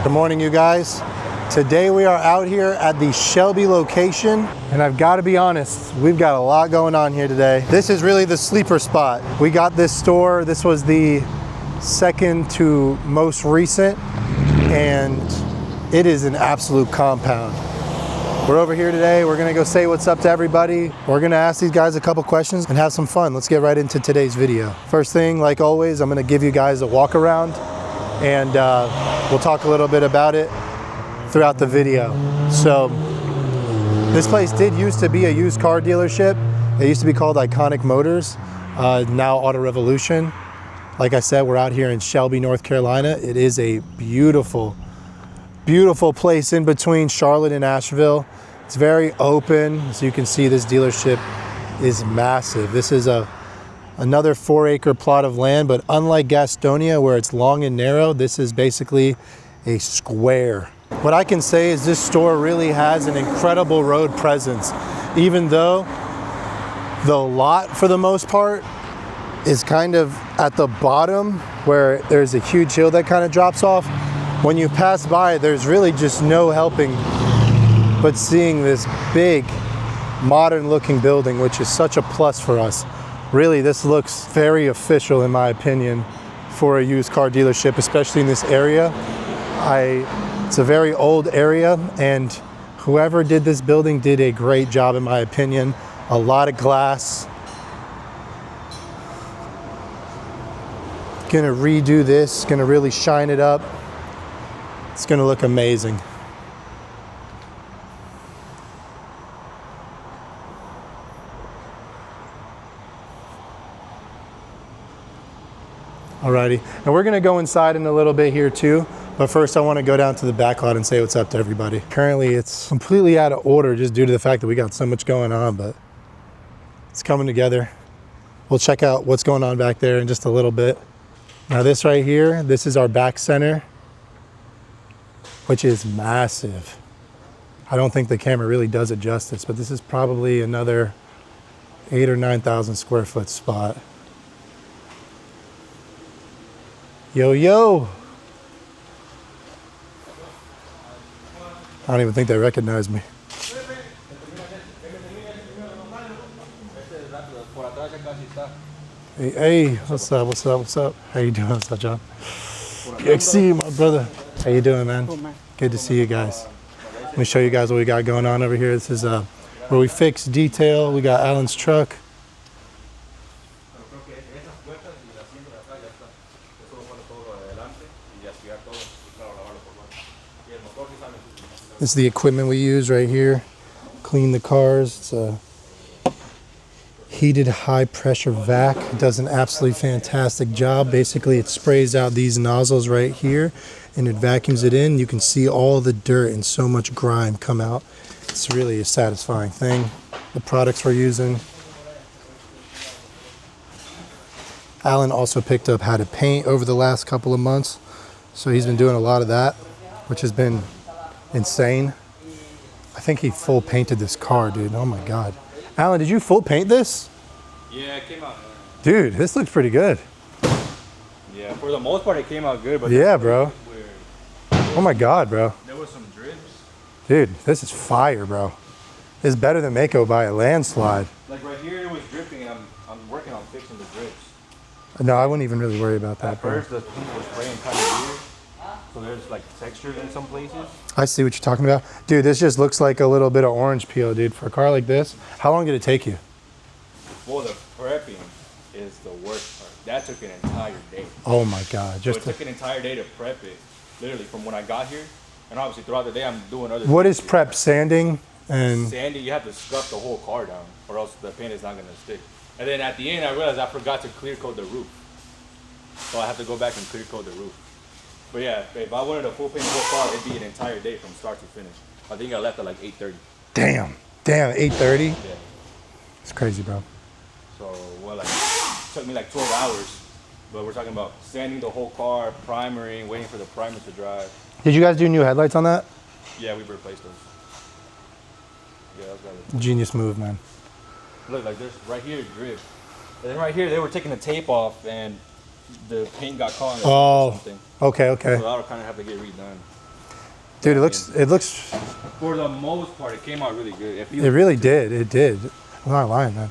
Good morning, you guys. Today we are out here at the Shelby location, and I've got to be honest, we've got a lot going on here today. This is really the sleeper spot. We got this store, this was the second to most recent, and it is an absolute compound. We're over here today, we're gonna go say what's up to everybody. We're gonna ask these guys a couple questions and have some fun. Let's get right into today's video. First thing, like always, I'm gonna give you guys a walk around, and we'll talk a little bit about it throughout the video. So this place did used to be a used car dealership. It used to be called Iconic Motors, now AutoRevolution. Like I said, we're out here in Shelby, North Carolina. It is a beautiful, beautiful place in between Charlotte and Asheville. It's very open. As you can see, this dealership is massive. This is another 4-acre plot of land, but unlike Gastonia, where it's long and narrow, this is basically a square. What I can say is this store really has an incredible road presence. Even though the lot, for the most part, is kind of at the bottom where there's a huge hill that kind of drops off. When you pass by, there's really just no helping but seeing this big, modern looking building, which is such a plus for us. Really, this looks very official in my opinion for a used car dealership, especially in this area. It's a very old area, and whoever did this building did a great job in my opinion. A lot of glass. Gonna redo this, gonna really shine it up. It's gonna look amazing. Alrighty, and we're gonna go inside in a little bit here too, but first I wanna go down to the back lot and say what's up to everybody. Currently it's completely out of order just due to the fact that we got so much going on, but it's coming together. We'll check out what's going on back there in just a little bit. Now this right here, this is our back center, which is massive. I don't think the camera really does it justice, but this is probably another 8,000 or 9,000 square foot spot. Yo, yo. I don't even think they recognize me. Hey, what's up, what's up, what's up? How you doing, what's up, John? Good to see you, my brother. How you doing, man? Good to see you guys. Let me show you guys what we got going on over here. This is where we fix detail. We got Alan's truck. This is the equipment we use right here. Clean the cars. It's a heated high pressure vac. It does an absolutely fantastic job. Basically it sprays out these nozzles right here and it vacuums it in. You can see all the dirt and so much grime come out. It's really a satisfying thing. The products we're using. Alan also picked up how to paint over the last couple of months. So he's been doing a lot of that, which has been insane. I think he full painted this car, dude. Oh my God. Alan, did you full paint this? Yeah, it came out. Dude, this looks pretty good. Yeah, for the most part it came out good, but yeah, bro. Weird. Oh my God, bro. There was some drips. Dude, this is fire, bro. This is better than Mako by a landslide. Like right here it was dripping and I'm working on fixing the drips. No, I wouldn't even really worry about that, At bro. first the paint was spraying kind of weird. So there's like textures in some places. I see what you're talking about. Dude, this just looks like a little bit of orange peel, dude. For a car like this, how long did it take you? Well, the prepping is the worst part. That took an entire day. Oh my God. So it took an entire day to prep it, literally from when I got here. And obviously throughout the day I'm doing other things. What is prep? Sanding? And sanding, you have to scuff the whole car down or else the paint is not going to stick. And then at the end I realized I forgot to clear coat the roof. So I have to go back and clear coat the roof. But yeah, if I wanted to full paint the whole car, it'd be an entire day from start to finish. I think I left at like 8:30. Damn, 8:30? Yeah. It's crazy, bro. So, well, like, it took me like 12 hours. But we're talking about sanding the whole car, primering, waiting for the primer to dry. Did you guys do new headlights on that? Yeah, we replaced those. Yeah, that was about it. Genius move, man. Look, like there's right here drip. And then right here, they were taking the tape off and the paint got caught on it or something. Okay. So that'll kind of have to get redone. Dude, it looks. For the most part, it came out really good. It really did. It did. I'm not lying, man.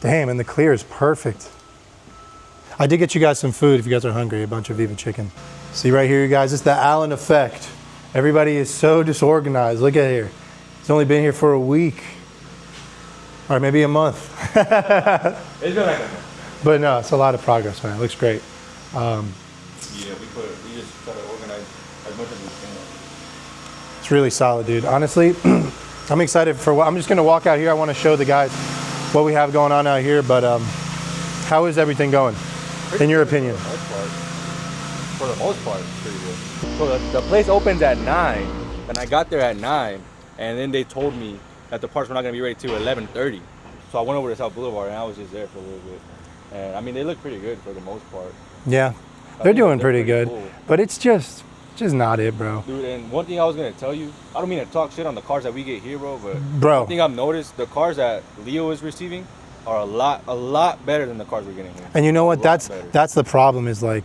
Damn, and the clear is perfect. I did get you guys some food if you guys are hungry. A bunch of Viva chicken. See right here, you guys. It's the Allen effect. Everybody is so disorganized. Look at here. It's only been here for a week. Or maybe a month. It's been like a month. But no, it's a lot of progress, man. It looks great. Yeah, we just try to organize as much as we can. It's really solid, dude. Honestly, I'm excited for what I'm just gonna walk out here. I want to show the guys what we have going on out here. But how is everything going, in your opinion? For the most part, it's pretty good. So the place opens at 9, and I got there at 9, and then they told me that the parts were not gonna be ready till 11:30. So I went over to South Boulevard, and I was just there for a little bit. And I mean, they look pretty good for the most part. Yeah, they're doing pretty good. Cool. But it's just not it, bro. Dude, and one thing I was gonna tell you, I don't mean to talk shit on the cars that we get here, bro, but one thing I've noticed, the cars that Leo is receiving are a lot better than the cars we're getting here. And you know what? That's the problem is, like,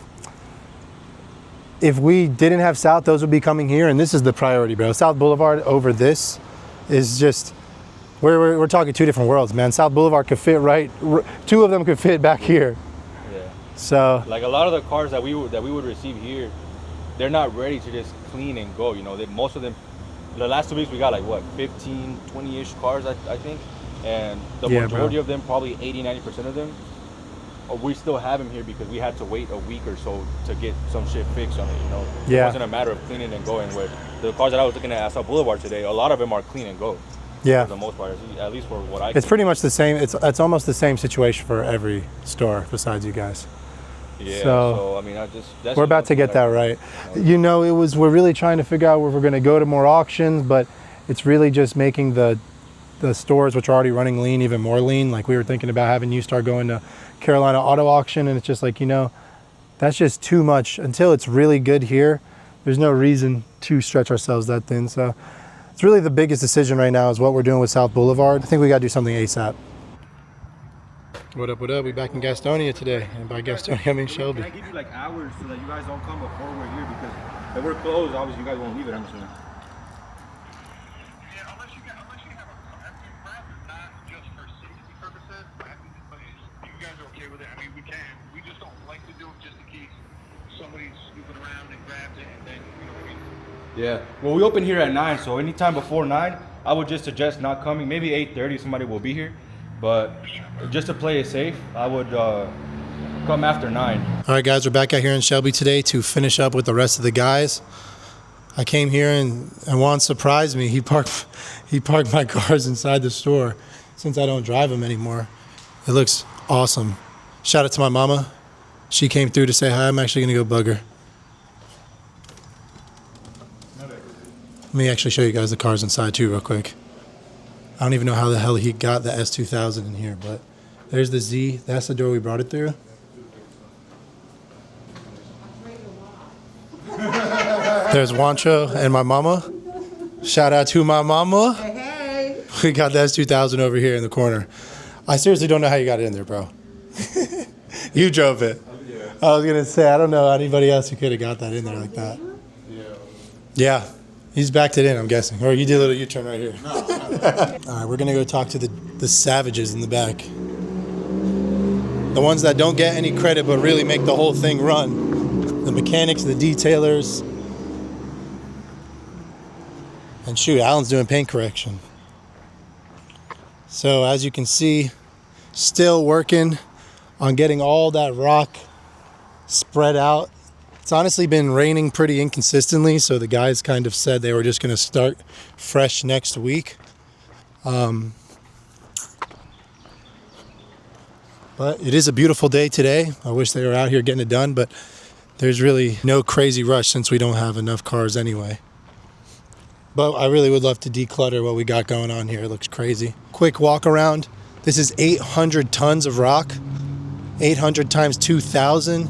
if we didn't have South, those would be coming here, and this is the priority, bro. South Boulevard over this is just, we're talking two different worlds, man. South Boulevard could fit right, two of them could fit back here. Yeah. So like a lot of the cars that we would receive here, they're not ready to just clean and go. You know, most of them. The last 2 weeks we got like what 15, 20-ish cars, I think, and the majority of them, probably 80-90% of them, we still have them here because we had to wait a week or so to get some shit fixed on it. You know, yeah. It wasn't a matter of cleaning and going. Where the cars that I was looking at South Boulevard today, a lot of them are clean and go. Yeah. For the most part, at least for what I. It's pretty much the same. It's almost the same situation for every store besides you guys. Yeah. So I mean, we're about to get that right. You know, we're really trying to figure out where we're going to go to more auctions, but it's really just making the stores which are already running lean even more lean. Like, we were thinking about having you start going to Carolina Auto Auction, and it's just like, you know, that's just too much. Until it's really good here, there's no reason to stretch ourselves that thin. So it's really the biggest decision right now is what we're doing with South Boulevard. I think we got to do something ASAP. What up, what up? We back in Gastonia today. And by Gastonia, I mean Shelby. Can I give you like hours so that you guys don't come before we're here? Because if we're closed, obviously you guys won't leave it, I'm assuming. Yeah, unless you have a not just for safety purposes, but if you guys are okay with it, I mean, we can. We just don't like to do it just in case somebody's snooping around and grabs it, and then, you know what I mean? Yeah. Well, we open here at 9, so anytime before 9, I would just suggest not coming. Maybe 8:30, somebody will be here. But just to play it safe, I would come after 9. All right, guys, we're back out here in Shelby today to finish up with the rest of the guys. I came here and Juan surprised me. He parked my cars inside the store since I don't drive them anymore. It looks awesome. Shout out to my mama. She came through to say hi. I'm actually going to go bug her. Let me actually show you guys the cars inside too real quick. I don't even know how the hell he got the S2000 in here, but there's the Z. That's the door we brought it through. There's Wancho and my mama. Shout out to my mama. Hey. We got the S2000 over here in the corner. I seriously don't know how you got it in there, bro. You drove it. I was going to say, I don't know anybody else who could have got that in there like that. Yeah. He's backed it in, I'm guessing. Or you did a little U-turn right here. No. All right, we're going to go talk to the savages in the back. The ones that don't get any credit but really make the whole thing run. The mechanics, the detailers. And shoot, Alan's doing paint correction. So as you can see, still working on getting all that rock spread out. It's honestly been raining pretty inconsistently, so the guys kind of said they were just going to start fresh next week. But it is a beautiful day today. I wish they were out here getting it done, but there's really no crazy rush since we don't have enough cars anyway. But I really would love to declutter what we got going on here. It looks crazy. Quick walk around. This is 800 tons of rock. 800 times 2,000. I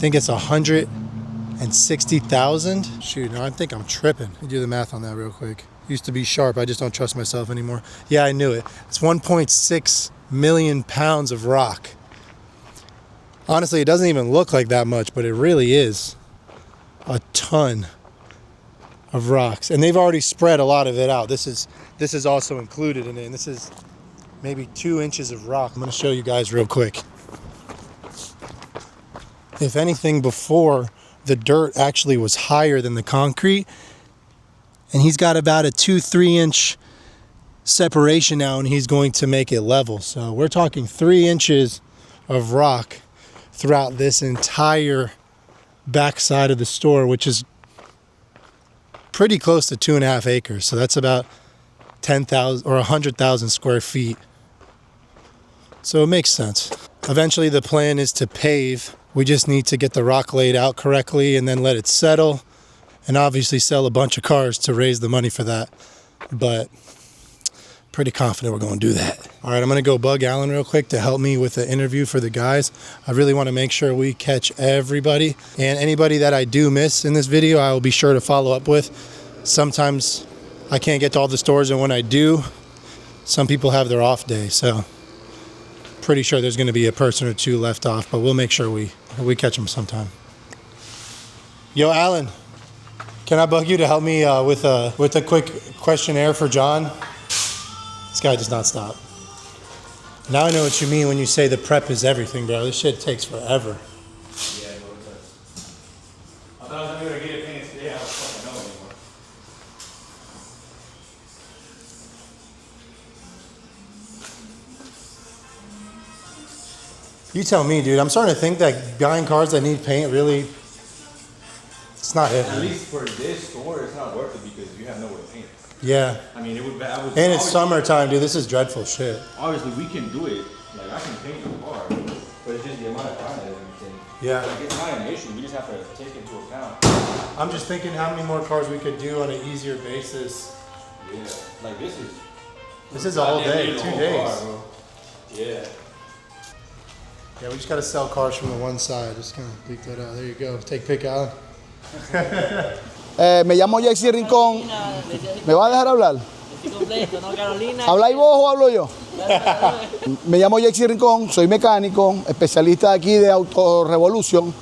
think it's 160,000. Shoot, no, I think I'm tripping. Let me do the math on that real quick. Used to be sharp, I just don't trust myself anymore. Yeah, I knew it. It's 1.6 million pounds of rock. Honestly, it doesn't even look like that much, but it really is a ton. of rocks, and they've already spread a lot of it out. This is also included in it, and this is maybe 2 inches of rock. I'm going to show you guys real quick. If anything, before, the dirt actually was higher than the concrete, and he's got about a 2-3 inch separation now, and he's going to make it level. So we're talking 3 inches of rock throughout this entire backside of the store, which is pretty close to 2.5 acres. So that's about 10,000 or 100,000 square feet. So it makes sense. Eventually the plan is to pave. We just need to get the rock laid out correctly and then let it settle, and obviously sell a bunch of cars to raise the money for that. But pretty confident we're going to do that. All right, I'm going to go bug Alan real quick to help me with the interview for the guys. I really want to make sure we catch everybody, and anybody that I do miss in this video, I will be sure to follow up with. Sometimes I can't get to all the stores, and when I do, some people have their off day, so pretty sure there's going to be a person or two left off, but we'll make sure we catch them sometime. Yo, Alan, can I bug you to help me with a quick questionnaire for John? This guy does not stop. Now I know what you mean when you say the prep is everything, bro. This shit takes forever. Yeah, bro, it does. I thought I was going to get it finished today. I don't fucking know anymore. You tell me, dude. I'm starting to think that buying cars that need paint really, it's not it. At least for this store, it's not worth it because you have nowhere to paint it. Yeah. I mean, And it's summertime, dude. This is dreadful shit. Obviously, we can do it. Like, I can paint the car, but it's just the amount of time that everything. Yeah. Like, it's not an issue. We just have to take into account. I'm just thinking how many more cars we could do on an easier basis. Yeah. Like, this is a whole day, the 2 whole days. car, bro. Yeah. Yeah, we just got to sell cars from the one side. Just kind of leak that out. There you go. Take pick, Alan. Me llamo Jesse Rincón. ¿Me va a dejar hablar? Completo, ¿no, Carolina? ¿Habláis vos o hablo yo? Me llamo Jesse Rincón, soy mecánico, especialista aquí de AutoRevolution,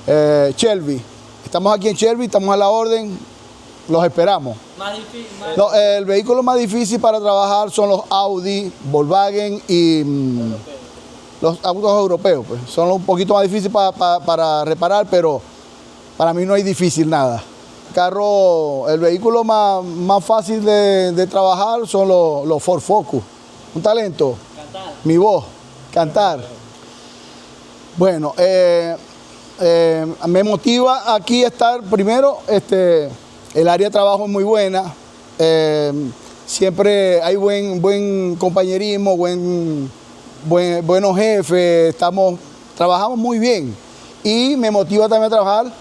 Shelby. Estamos aquí en Shelby, estamos a la orden, los esperamos. Más difícil, más... No, el vehículo más difícil para trabajar son los Audi, Volkswagen y los autos europeos. Pues. Son un poquito más difíciles para reparar, pero para mí no hay difícil nada. El vehículo más fácil de trabajar son los Ford Focus. Un talento. Cantar. Mi voz, cantar. Bueno, me motiva aquí estar, primero, el área de trabajo es muy buena. Siempre hay buen compañerismo, buenos jefes, trabajamos muy bien. Y me motiva también a trabajar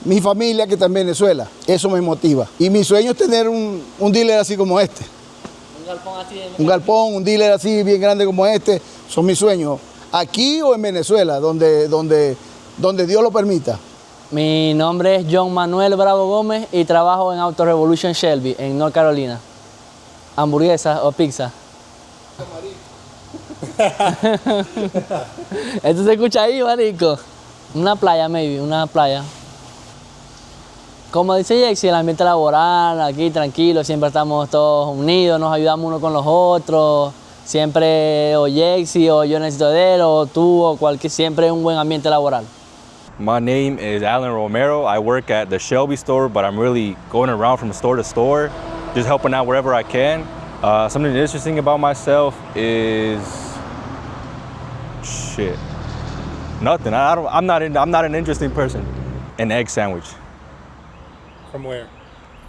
mi familia que está en Venezuela, eso me motiva. Y mi sueño es tener un dealer así como este. Un galpón así de... Un galpón, un dealer así bien grande como este, son mis sueños. Aquí o en Venezuela, donde Dios lo permita. Mi nombre es John Manuel Bravo Gómez y trabajo en AutoRevolution Shelby, en North Carolina. ¿Hamburguesa o pizza? Esto se escucha ahí, marico. Una playa, maybe, una playa. Como dice Jexy, el ambiente laboral, aquí tranquilo, siempre estamos todos unidos, nos ayudamos unos con los otros. Siempre o Jexy o yo necesito de él o tú o cualquier, siempre un buen ambiente laboral. My name is Alan Romero. I work at the Shelby store, but I'm really going around from store to store, just helping out wherever I can. Something interesting about myself is shit. Nothing. I'm not an interesting person. An egg sandwich. From where?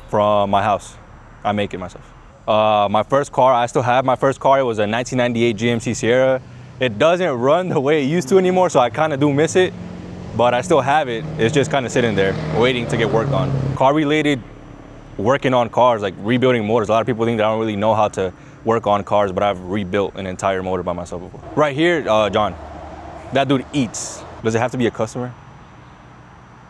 From my house. I make it myself. My first car, I still have my first car. It was a 1998 GMC Sierra. It doesn't run the way it used to anymore, so I kind of do miss it. But I still have it. It's just kind of sitting there, waiting to get worked on. Car-related, working on cars, like rebuilding motors. A lot of people think that I don't really know how to work on cars, but I've rebuilt an entire motor by myself before. Right here, John, that dude eats. Does it have to be a customer?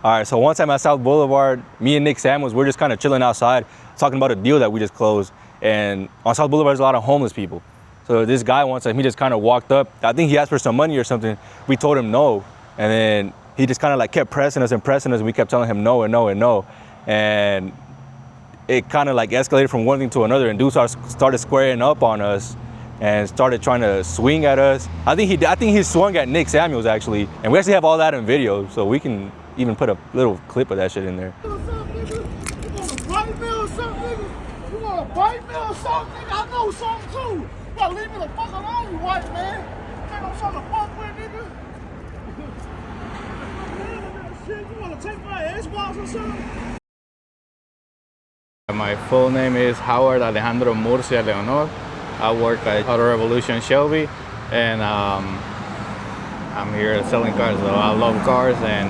All right, so one time at South Boulevard, me and Nick Samuels, we're just kind of chilling outside, talking about a deal that we just closed. And on South Boulevard, there's a lot of homeless people. So this guy one time, he just kind of walked up. I think he asked for some money or something. We told him no. And then he just kind of like kept pressing us and pressing us. And we kept telling him no and no and no. And it kind of like escalated from one thing to another, and dudes started squaring up on us and started trying to swing at us. I think he swung at Nick Samuels actually, and we actually have all that in video, so we can even put a little clip of that shit in there. What's up, nigga? You wanna bite me or something, nigga? You wanna bite me or something, nigga? I know something too. You gotta leave me the fuck alone, you white man. Think I'm trying to fuck with, nigga? Shit, you wanna take my Xbox or something? My full name is Howard Alejandro Murcia Leonor. I work at AutoRevolution Shelby, and I'm here selling cars. So I love cars, and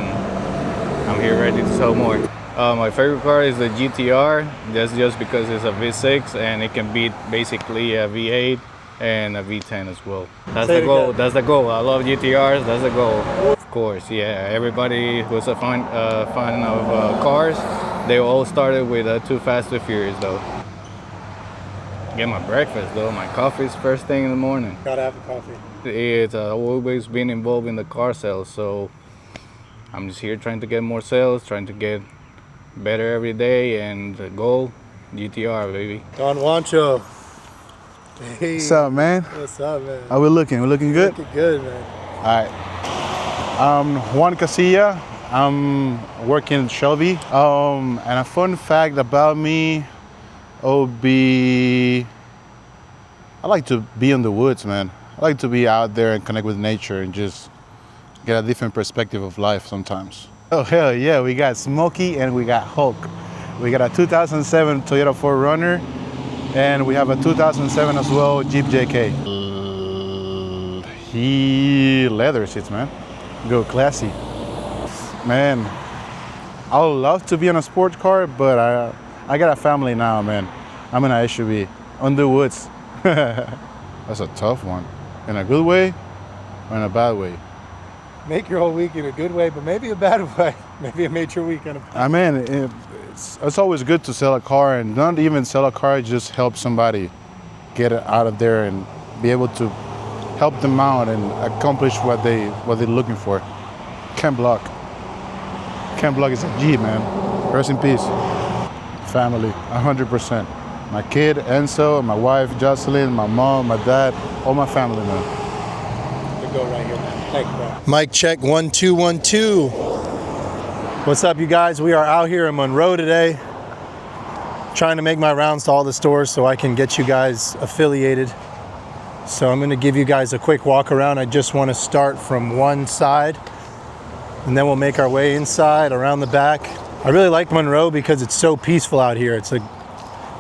I'm here ready to sell more. My favorite car is the GTR. That's just because it's a V6 and it can beat basically a V8 and a V10 as well. That's the goal. That's the goal. I love GTRs. That's the goal. Of course, yeah. Everybody who's a fan of cars, they all started with Too Fast, Too Furious, though. Get my breakfast, though. My coffee's first thing in the morning. Gotta have a coffee. It's always been involved in the car sales, so I'm just here trying to get more sales, trying to get better every day, and the goal, GTR, baby. Don Juancho. Hey. What's up, man? What's up, man? How we looking? We looking good? Looking good, man. All right. Juan Casilla. I'm working in Shelby. And a fun fact about me would be I like to be in the woods, man. I like to be out there and connect with nature and just get a different perspective of life sometimes. Oh, hell yeah. We got Smokey and we got Hulk. We got a 2007 Toyota 4Runner, and we have a 2007 as well Jeep JK. He leather seats, man. Go classy. Man, I would love to be in a sports car, but I got a family now, man. I'm in an SUV on the woods. That's a tough one. In a good way or in a bad way? Make your whole week in a good way, but maybe a bad way. Maybe it made your week in a bad way. I mean, it's always good to sell a car, and not even sell a car, just help somebody get it out of there and be able to help them out and accomplish what they're looking for. Ken Block. Ken Block is a G, man. Rest in peace. Family, 100%. My kid, Enzo, my wife, Jocelyn, my mom, my dad, all my family, man. Good go right here, man. Thank you, bro. Mic check, 1 2 1 2. What's up, you guys? We are out here in Monroe today, trying to make my rounds to all the stores so I can get you guys affiliated. So I'm gonna give you guys a quick walk around. I just wanna start from one side, and then we'll make our way inside, around the back. I really like Monroe because it's so peaceful out here. It's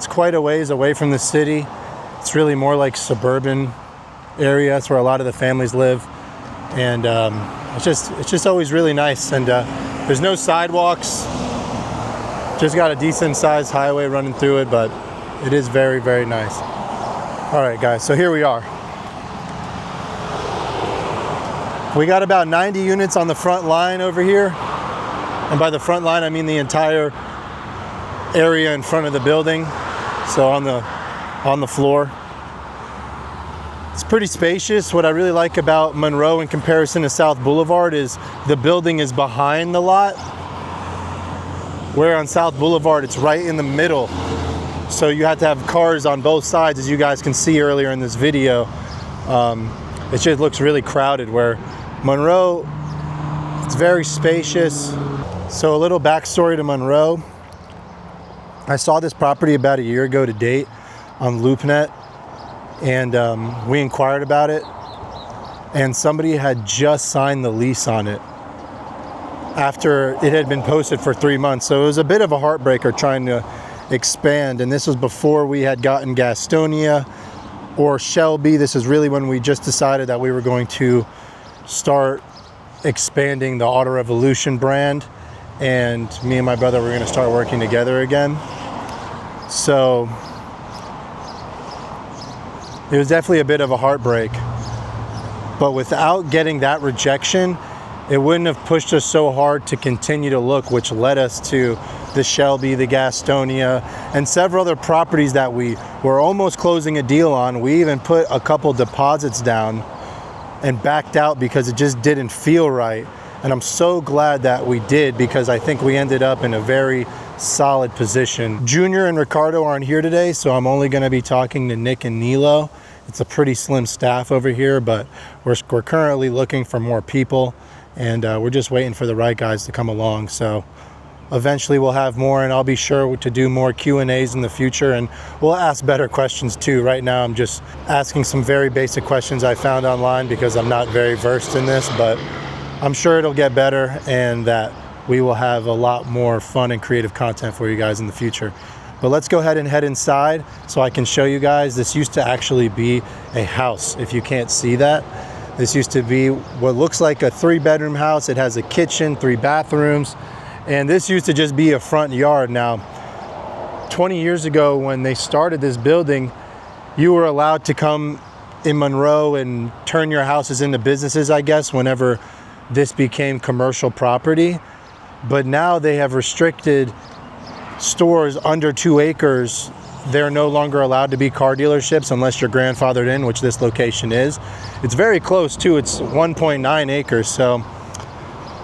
quite a ways away from the city. It's really more like suburban area. That's where a lot of the families live. And it's just always really nice. And there's no sidewalks. Just got a decent sized highway running through it, but it is very, very nice. All right, guys, so here we are. We got about 90 units on the front line over here. And by the front line, I mean the entire area in front of the building. So on the floor. It's pretty spacious. What I really like about Monroe in comparison to South Boulevard is the building is behind the lot, where on South Boulevard it's right in the middle. So you have to have cars on both sides, as you guys can see earlier in this video. It just looks really crowded, where Monroe, it's very spacious. So a little backstory to Monroe. I saw this property about a year ago to date on LoopNet, and we inquired about it, and somebody had just signed the lease on it after it had been posted for 3 months. So it was a bit of a heartbreaker trying to expand, and this was before we had gotten Gastonia or Shelby. This is really when we just decided that we were going to start expanding the AutoRevolution brand, and me and my brother were going to start working together again. So it was definitely a bit of a heartbreak, but without getting that rejection, it wouldn't have pushed us so hard to continue to look, which led us to the Shelby, the Gastonia, and several other properties that we were almost closing a deal on. We even put a couple deposits down and backed out because it just didn't feel right. And I'm so glad that we did, because I think we ended up in a very solid position. Junior and Ricardo aren't here today, so I'm only gonna be talking to Nick and Nilo. It's a pretty slim staff over here, but we're currently looking for more people, and we're just waiting for the right guys to come along. So eventually we'll have more, and I'll be sure to do more Q&As in the future, and we'll ask better questions too. Right now I'm just asking some very basic questions I found online because I'm not very versed in this, but I'm sure it'll get better and that we will have a lot more fun and creative content for you guys in the future. But let's go ahead and head inside so I can show you guys. This used to actually be a house, if you can't see that. This used to be what looks like a 3-bedroom house. It has a kitchen, 3 bathrooms, and this used to just be a front yard. Now, 20 years ago when they started this building, you were allowed to come in Monroe and turn your houses into businesses, I guess, whenever this became commercial property. But now they have restricted stores under 2 acres. They're no longer allowed to be car dealerships unless you're grandfathered in, which this location is. It's very close too. It's 1.9 acres, so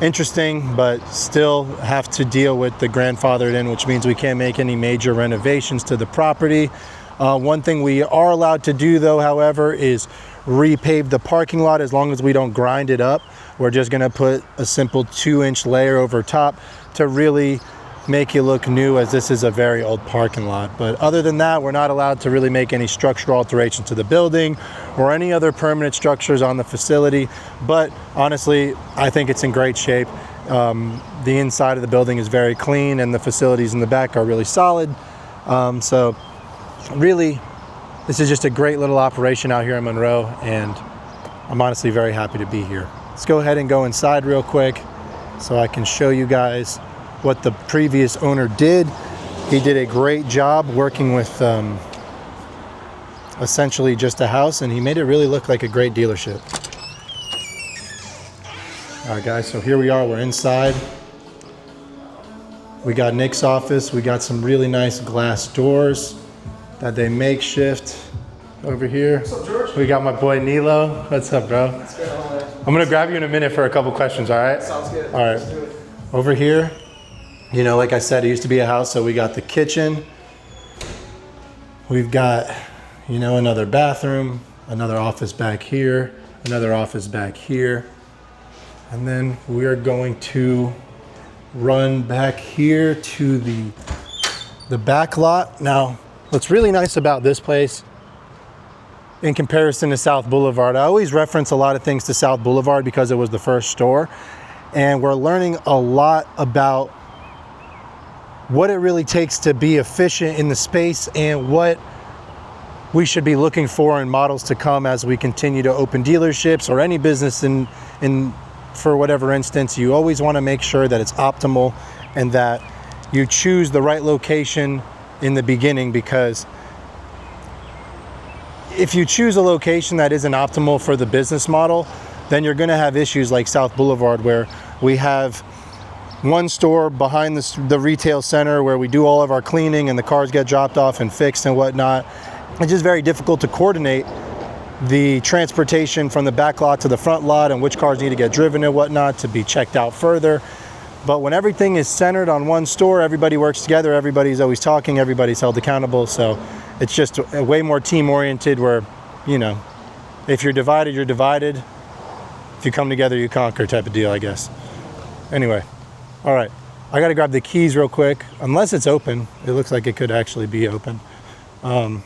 interesting, but still have to deal with the grandfathered in, which means we can't make any major renovations to the property. One thing we are allowed to do though, however, is repave the parking lot as long as we don't grind it up. We're just gonna put a simple 2-inch layer over top to really make it look new, as this is a very old parking lot. But other than that, we're not allowed to really make any structural alterations to the building or any other permanent structures on the facility. But honestly, I think it's in great shape. The inside of the building is very clean and the facilities in the back are really solid. So really, this is just a great little operation out here in Monroe, and I'm honestly very happy to be here. Let's go ahead and go inside real quick so I can show you guys what the previous owner did. He did a great job working with essentially just a house, and he made it really look like a great dealership. All right guys, so here we are, we're inside. We got Nick's office. We got some really nice glass doors that they makeshift over here. What's up, George? We got my boy Nilo. What's up, bro? What's going on, man? I'm gonna grab you in a minute for a couple questions, all right? Sounds good. All right. Over here, you know, like I said, it used to be a house, so we got the kitchen. We've got, you know, another bathroom, another office back here, another office back here. And then we're going to run back here to the back lot. Now, what's really nice about this place in comparison to South Boulevard, I always reference a lot of things to South Boulevard because it was the first store. And we're learning a lot about what it really takes to be efficient in the space and what we should be looking for in models to come as we continue to open dealerships or any business for whatever instance. You always want to make sure that it's optimal and that you choose the right location in the beginning, because if you choose a location that isn't optimal for the business model, then you're going to have issues like South Boulevard, where we have one store behind the retail center where we do all of our cleaning and the cars get dropped off and fixed and whatnot. It's just very difficult to coordinate the transportation from the back lot to the front lot and which cars need to get driven and whatnot to be checked out further. But when everything is centered on one store, everybody works together, everybody's always talking, everybody's held accountable. So it's just a way more team oriented, where, you know, if you're divided, you're divided. If you come together, you conquer type of deal, I guess. Anyway, all right, I gotta grab the keys real quick. Unless it's open, it looks like it could actually be open. And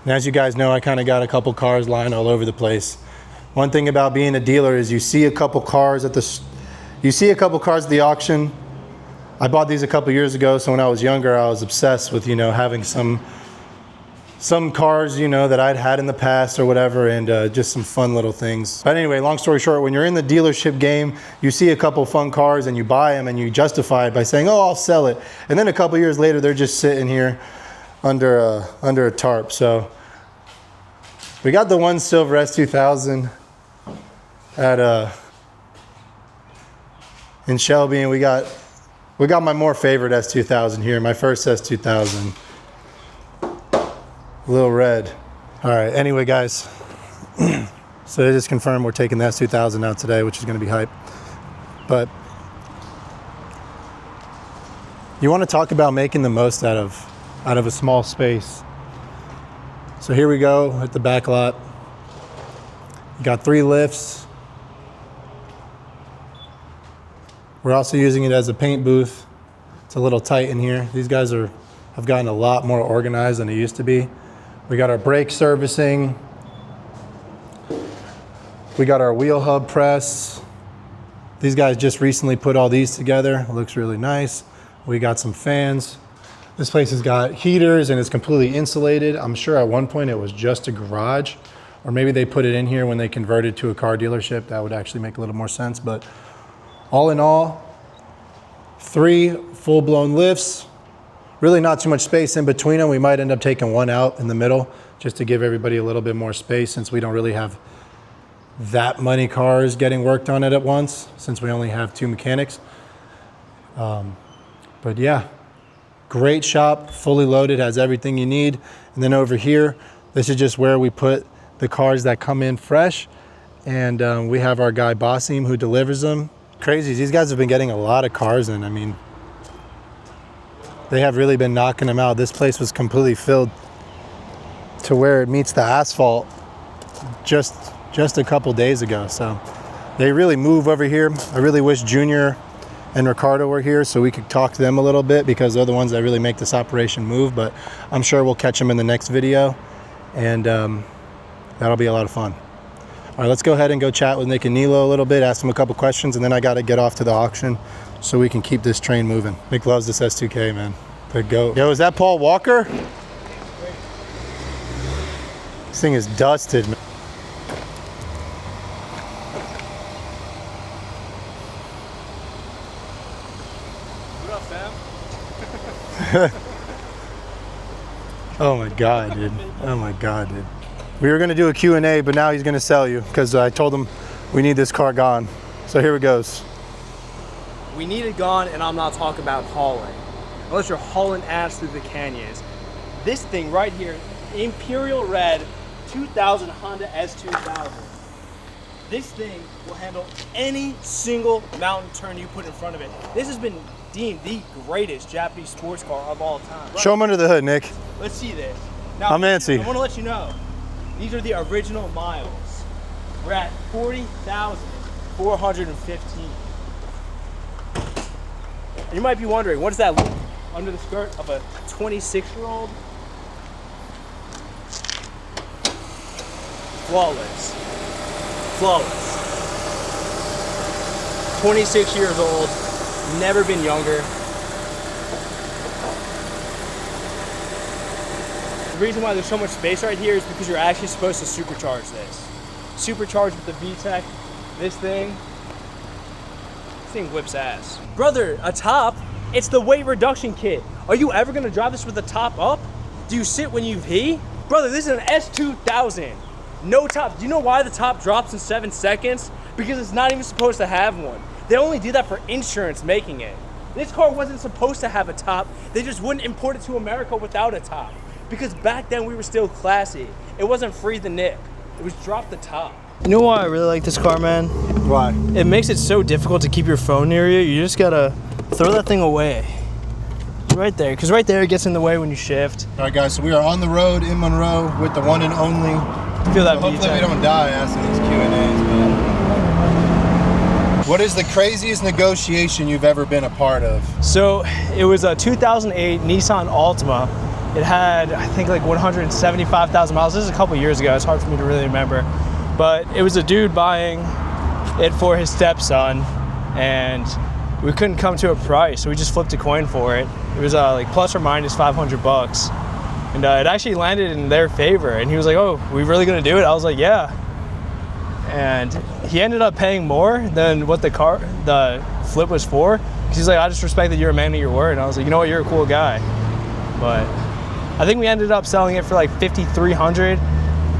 as you guys know, I kind of got a couple cars lying all over the place. One thing about being a dealer is you see a couple cars at the auction. I bought these a couple years ago, so when I was younger, I was obsessed with, you know, having some cars, you know, that I'd had in the past or whatever, and just some fun little things. But anyway, long story short, when you're in the dealership game, you see a couple fun cars and you buy them and you justify it by saying, oh, I'll sell it. And then a couple years later, they're just sitting here under a tarp. So we got the one silver S2000 at in Shelby, and we got my more favorite S2000 here, my first S2000. Little red. All right, anyway guys, so they just confirmed we're taking the S2000 out today, which is gonna be hype. But You want to talk about making the most out of a small space. So here we go at the back lot. You got 3 lifts. We're also using it as a paint booth. It's a little tight in here. These guys have gotten a lot more organized than they used to be. We got our brake servicing. We got our wheel hub press. These guys just recently put all these together. It looks really nice. We got some fans. This place has got heaters and it's completely insulated. I'm sure at one point it was just a garage, or maybe they put it in here when they converted to a car dealership. That would actually make a little more sense. But all in all, 3 full-blown lifts. Really not too much space in between them. We might end up taking one out in the middle just to give everybody a little bit more space, since we don't really have that many cars getting worked on it at once, since we only have 2 mechanics. But yeah, great shop, fully loaded, has everything you need. And then over here, this is just where we put the cars that come in fresh. And we have our guy Basim who delivers them. Crazy, these guys have been getting a lot of cars in. I mean, they have really been knocking them out. This place was completely filled to where it meets the asphalt just a couple days ago. So they really move over here. I really wish Junior and Ricardo were here so we could talk to them a little bit, because they're the ones that really make this operation move. But I'm sure we'll catch them in the next video, and that'll be a lot of fun. All right, let's go ahead and go chat with Nick and Nilo a little bit, ask them a couple questions, and then I got to get off to the auction so we can keep this train moving. Nick loves this S2K, man. The GOAT. Yo, is that Paul Walker? This thing is dusted, man. Oh my God, dude. Oh my God, dude. We were gonna do a Q&A, but now he's gonna sell you, because I told him we need this car gone. So here it goes. We need it gone, and I'm not talking about hauling. Unless you're hauling ass through the canyons. This thing right here, Imperial Red 2000 Honda S2000. This thing will handle any single mountain turn you put in front of it. This has been deemed the greatest Japanese sports car of all time. Show him under the hood, Nick. Let's see this. Now, I'm antsy. I want to let you know, these are the original miles. We're at 40,415. You might be wondering, what does that look under the skirt of a 26-year-old? Flawless. Flawless. 26 years old, never been younger. The reason why there's so much space right here is because you're actually supposed to supercharge this. Supercharge with the VTEC, this thing whips ass. Brother, a top, it's the weight reduction kit. Are you ever gonna drive this with the top up? Do you sit when you pee? Brother, this is an S2000. No top. Do you know why the top drops in 7 seconds? Because it's not even supposed to have one. They only do that for insurance making it. This car wasn't supposed to have a top. They just wouldn't import it to America without a top. Because back then we were still classy. It wasn't free the nip. It was drop the top. You know why I really like this car, man? Why? It makes it so difficult to keep your phone near you. You just gotta throw that thing away. Right there, because right there it gets in the way when you shift. All right, guys, so we are on the road in Monroe with the one and only. Feel that Hopefully VTEC. we don't die asking these Q&As, but what is the craziest negotiation you've ever been a part of? So it was a 2008 Nissan Altima. It had, I think, like 175,000 miles. This is a couple years ago. It's hard for me to really remember. But it was a dude buying it for his stepson, and we couldn't come to a price, so we just flipped a coin for it. It was like plus or minus 500 bucks. And it actually landed in their favor. And he was like, "Oh, we really gonna do it?" I was like, "Yeah." And he ended up paying more than what the flip was for. Cause he's like, "I just respect that you're a man of your word." And I was like, "You know what? You're a cool guy." But I think we ended up selling it for like 5,300,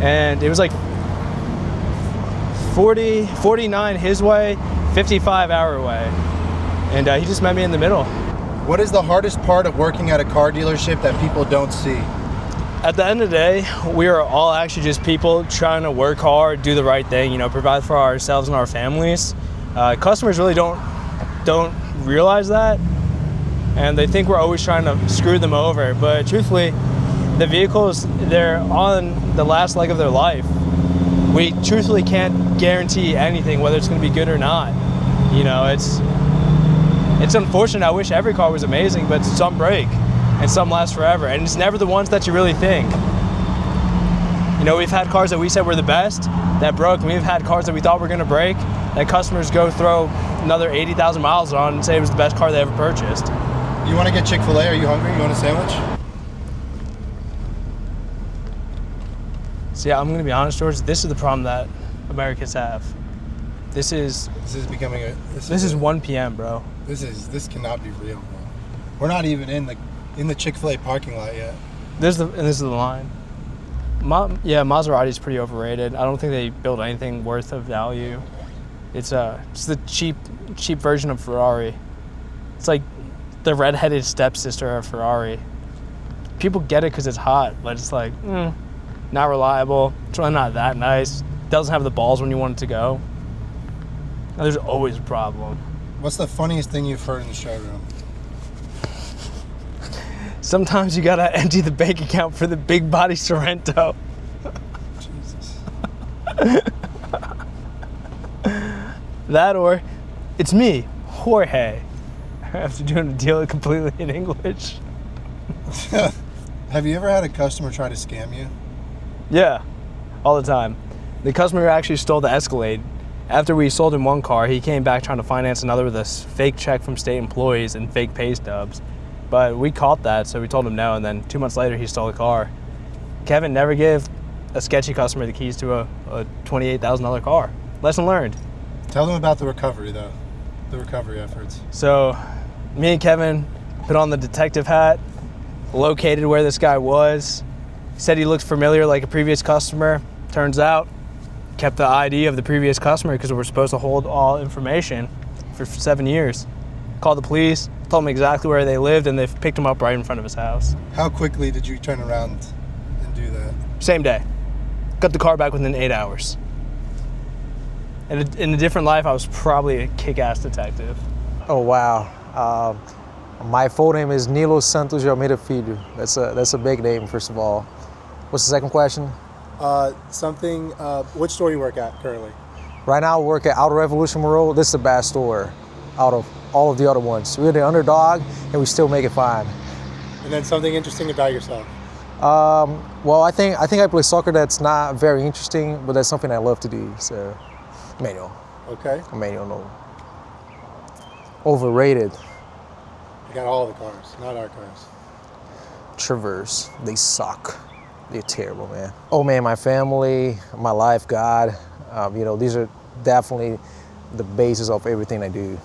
and it was like 49 his way, 55 our way. And he just met me in the middle. What is the hardest part of working at a car dealership that people don't see? At the end of the day, we are all actually just people trying to work hard, do the right thing, you know, provide for ourselves and our families. Customers really don't realize that. and they think we're always trying to screw them over. But truthfully, the vehicles, they're on the last leg of their life. We truthfully can't guarantee anything, whether it's going to be good or not. You know, it's unfortunate. I wish every car was amazing, but some break and some last forever. And it's never the ones that you really think. You know, we've had cars that we said were the best that broke, and we've had cars that we thought were going to break that customers go throw another 80,000 miles on and say it was the best car they ever purchased. You want to get Chick-fil-A? Are you hungry? You want a sandwich? So yeah, I'm going to be honest, George. This is the problem that Americans have. This is becoming a. This is 1 p.m., bro. This cannot be real, bro. We're not even in the Chick-fil-A parking lot yet. This is the line. Yeah, Maserati's pretty overrated. I don't think they build anything worth of value. It's the cheap version of Ferrari. It's like the redheaded stepsister of Ferrari. People get it because it's hot, but it's like, not reliable. It's really not that nice. Doesn't have the balls when you want it to go. And there's always a problem. What's the funniest thing you've heard in the showroom? Sometimes you gotta empty the bank account for the big body Sorrento. Jesus. That or, it's me, Jorge. After doing a deal completely in English. Have you ever had a customer try to scam you? Yeah, all the time. The customer actually stole the Escalade. After we sold him one car, he came back trying to finance another with a fake check from state employees and fake pay stubs. But we caught that, so we told him no, and then 2 months later, he stole the car. Kevin never gave a sketchy customer the keys to a $28,000 car. Lesson learned. Tell them about the recovery, though. The recovery efforts. So, me and Kevin put on the detective hat, located where this guy was, said he looked familiar like a previous customer. Turns out, kept the ID of the previous customer because we're supposed to hold all information for 7 years. Called the police, told them exactly where they lived, and they picked him up right in front of his house. How quickly did you turn around and do that? Same day. Got the car back within 8 hours. And in a different life, I was probably a kick-ass detective. Oh, wow. My full name is Nilo Santos de Almeida Filho. That's a big name, first of all. What's the second question? Which store you work at currently? Right now I work at AutoRevolution Monroe. This is the best store out of all of the other ones. We're the underdog and we still make it fine. And then something interesting about yourself? Well, I think I play soccer. That's not very interesting, but that's something I love to do. So, manual. Okay. Manual, no. Overrated. I got all the cars, not our cars. Traverse. They suck. They're terrible, man. Oh man, my family, my life, God. These are definitely the basis of everything I do.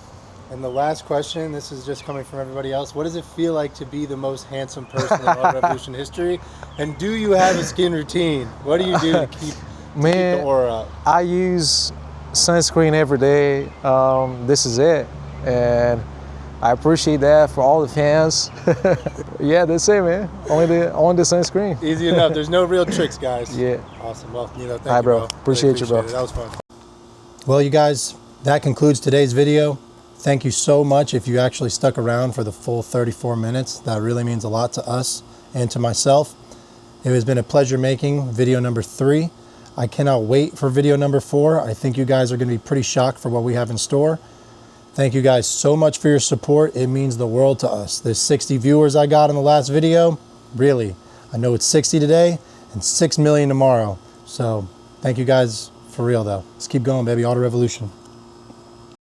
And the last question, this is just coming from everybody else. What does it feel like to be the most handsome person in AutoRevolution history? And do you have a skin routine? What do you do to keep the aura up? I use sunscreen every day. This is it. And I appreciate that for all the fans. Yeah, that's it, man. Only the sunscreen. Easy enough. There's no real tricks, guys. Yeah. Awesome. Well, thank you, bro. Really appreciate you, bro. That was fun. Well, you guys, that concludes today's video. Thank you so much if you actually stuck around for the full 34 minutes. That really means a lot to us and to myself. It has been a pleasure making video number 3. I cannot wait for video number 4. I think you guys are going to be pretty shocked for what we have in store. Thank you guys so much for your support. It means the world to us. There's 60 viewers I got in the last video. Really, I know it's 60 today and 6 million tomorrow. So thank you guys for real though. Let's keep going, baby. AutoRevolution.